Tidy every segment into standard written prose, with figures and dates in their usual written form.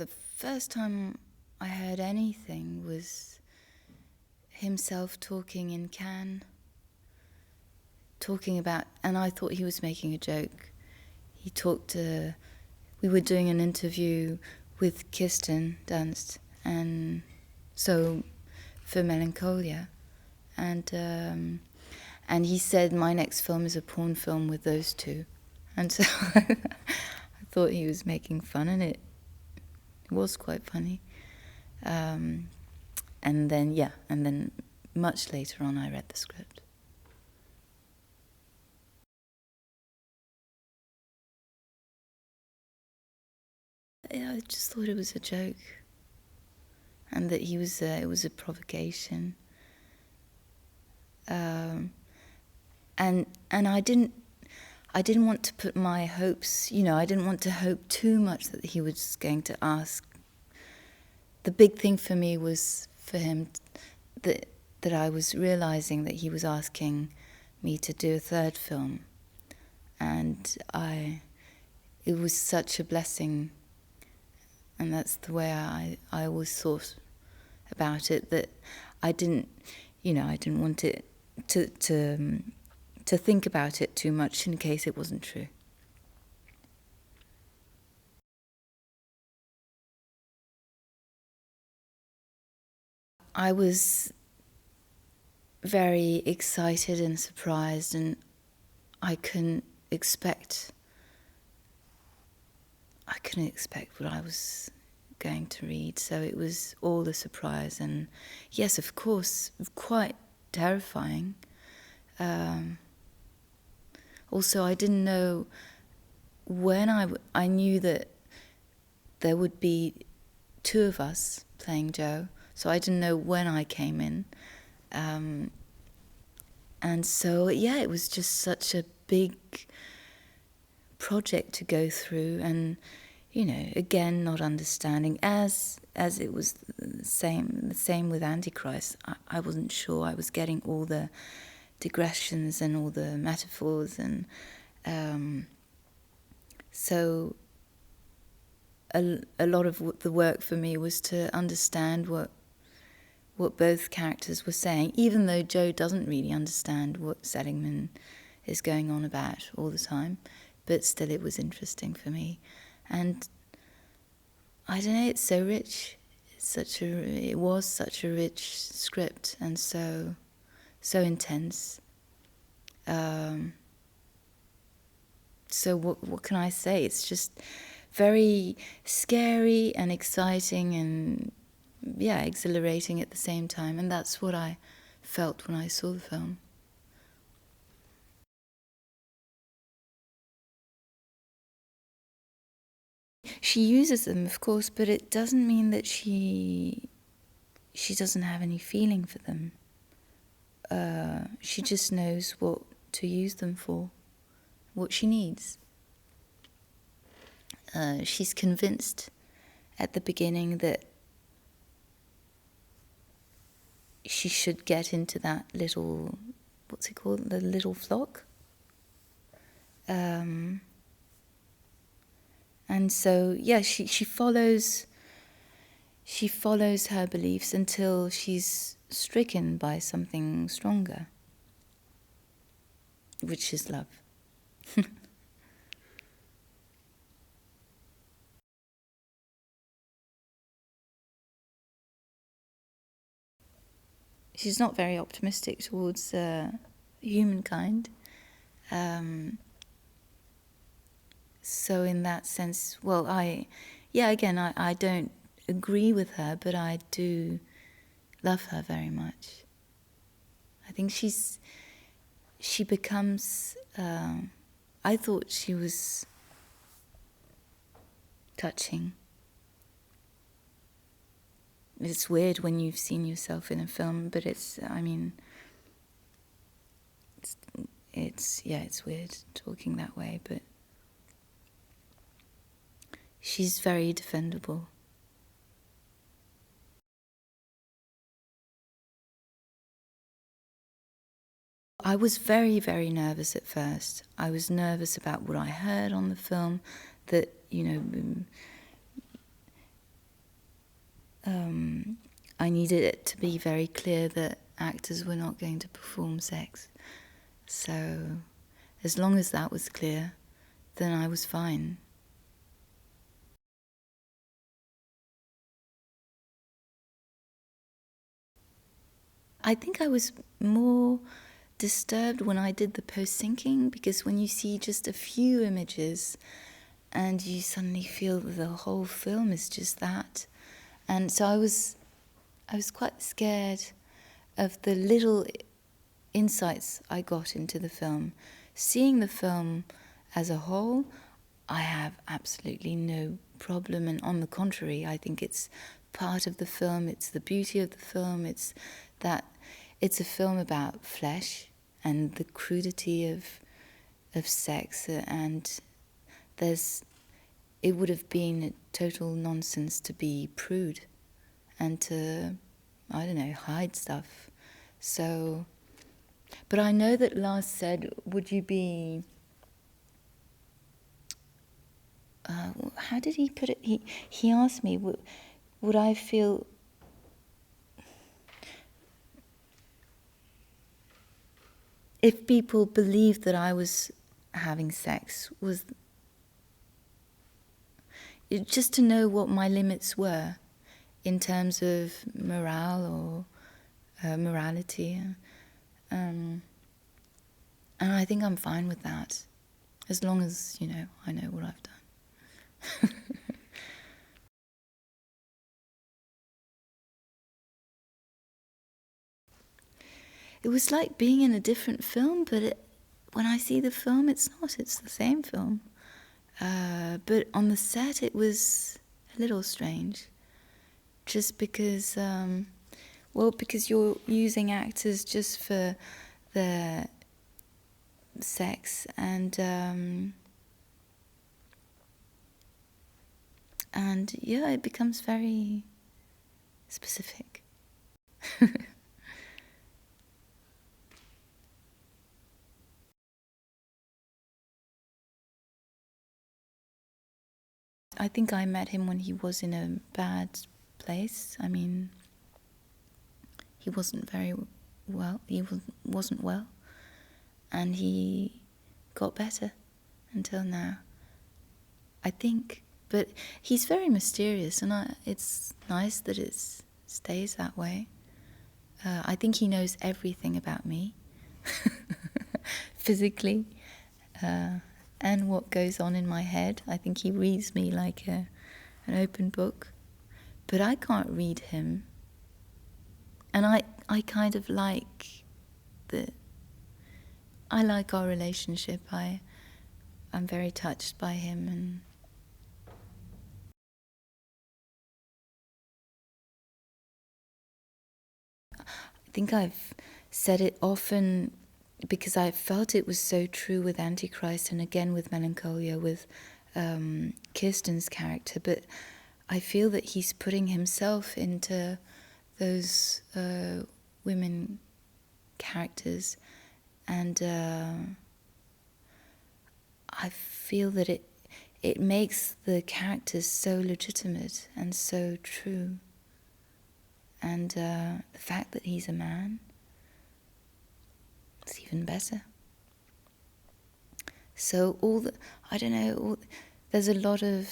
The first time I heard anything was himself talking in Cannes, talking about, and I thought he was making a joke. He talked, we were doing an interview with Kirsten Dunst, and so for Melancholii, and he said my next film is a porn film with those two, and so I thought he was making fun, and it was quite funny. And then much later on I read the script. I just thought it was a joke, and that it was a provocation. And I didn't want to put my hopes, I didn't want to hope too much that he was going to ask. The big thing for me was for him that I was realizing that he was asking me to do a third film, and it was such a blessing, and that's the way I always thought about it, that I didn't want it to think about it too much in case it wasn't true. I was very excited and surprised, and I couldn't expect what I was going to read, so it was all a surprise, and yes, of course, quite terrifying. Also, I didn't know when I knew that there would be two of us playing Joe, so I didn't know when I came in. And so, it was just such a big project to go through, and, again, not understanding, as it was the same with Antichrist. I wasn't sure I was getting all the digressions and all the metaphors, and so a lot of the work for me was to understand what both characters were saying, even though Joe doesn't really understand what Seligman is going on about all the time, but still it was interesting for me. And I don't know, it's so rich. It was such a rich script, and so intense. So what can I say? It's just very scary and exciting and exhilarating at the same time, and that's what I felt when I saw the film. She uses them, of course, but it doesn't mean that she doesn't have any feeling for them. She just knows what to use them for, what she needs. She's convinced at the beginning that she should get into that little, what's it called, the little flock. And so, she follows her beliefs until she's stricken by something stronger, which is love. She's not very optimistic towards humankind. So in that sense, I don't agree with her, but I do love her very much. I think she becomes, I thought she was touching. It's weird when you've seen yourself in a film, but it's weird talking that way, but she's very defendable. I was very, very nervous at first. I was nervous about what I heard on the film, that, I needed it to be very clear that actors were not going to perform sex. So as long as that was clear, then I was fine. I think I was more disturbed when I did the post-syncing, because when you see just a few images and you suddenly feel that the whole film is just that. And so I was quite scared of the little insights I got into the film. Seeing the film as a whole, I have absolutely no problem, and on the contrary, I think it's part of the film, it's the beauty of the film, it's that it's a film about flesh and the crudity of sex, and it would have been total nonsense to be prude and to, I don't know, hide stuff. So, but I know that Lars said, would you be, how did he put it? He asked me, would I feel, if people believed that I was having sex, was just to know what my limits were in terms of morale or morality. And I think I'm fine with that, as long as, I know what I've done. It was like being in a different film, but when I see the film, it's not. It's the same film. But on the set, it was a little strange. Just because, because you're using actors just for their sex, and yeah, it becomes very specific. I think I met him when he was in a bad place. I mean, he wasn't very well. He wasn't well, and he got better until now, I think. But he's very mysterious, and it's nice that it stays that way. I think he knows everything about me, physically, and what goes on in my head. I think he reads me like an open book, but I can't read him. And I kind of like I like our relationship. I'm very touched by him, and I think I've said it often because I felt it was so true with Antichrist, and again with Melancholia, with Kirsten's character. But I feel that he's putting himself into those women characters, and I feel that it makes the characters so legitimate and so true. And the fact that he's a man, it's even better. So I don't know, there's a lot of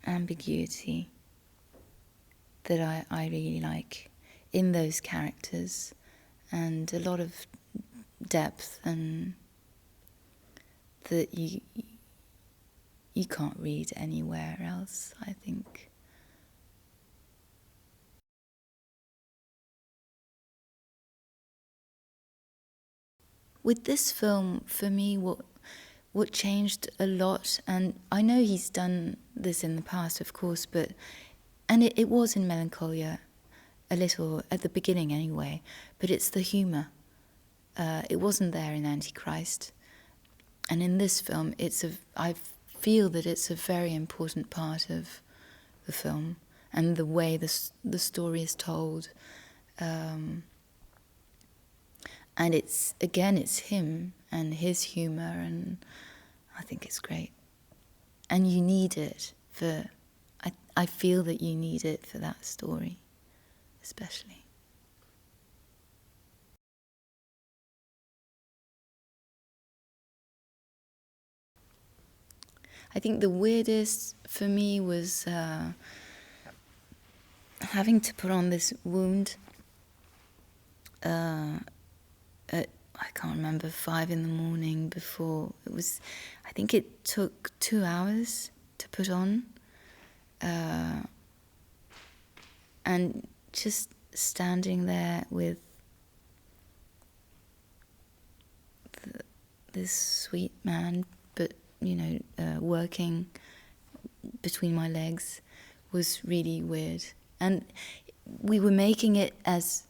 ambiguity that I really like in those characters, and a lot of depth, and that you can't read anywhere else, I think. With this film, for me, what changed a lot, and I know he's done this in the past, of course, and it was in Melancholia, a little, at the beginning anyway, but it's the humour. It wasn't there in Antichrist. And in this film, I feel that it's a very important part of the film, and the way the story is told. And it's him and his humour, and I think it's great. And you need it I feel that you need it for that story, especially. I think the weirdest for me was having to put on this wound at, I can't remember, 5 a.m. before it was, I think it took 2 hours to put on. And just standing there with this sweet man, but, working between my legs was really weird. And we were making it as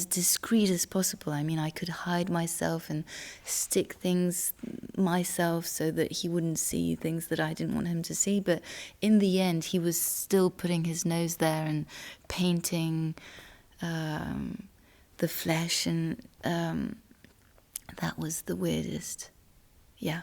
discreet as possible. I mean, I could hide myself and stick things myself so that he wouldn't see things that I didn't want him to see. But in the end, he was still putting his nose there and painting the flesh, and that was the weirdest. Yeah.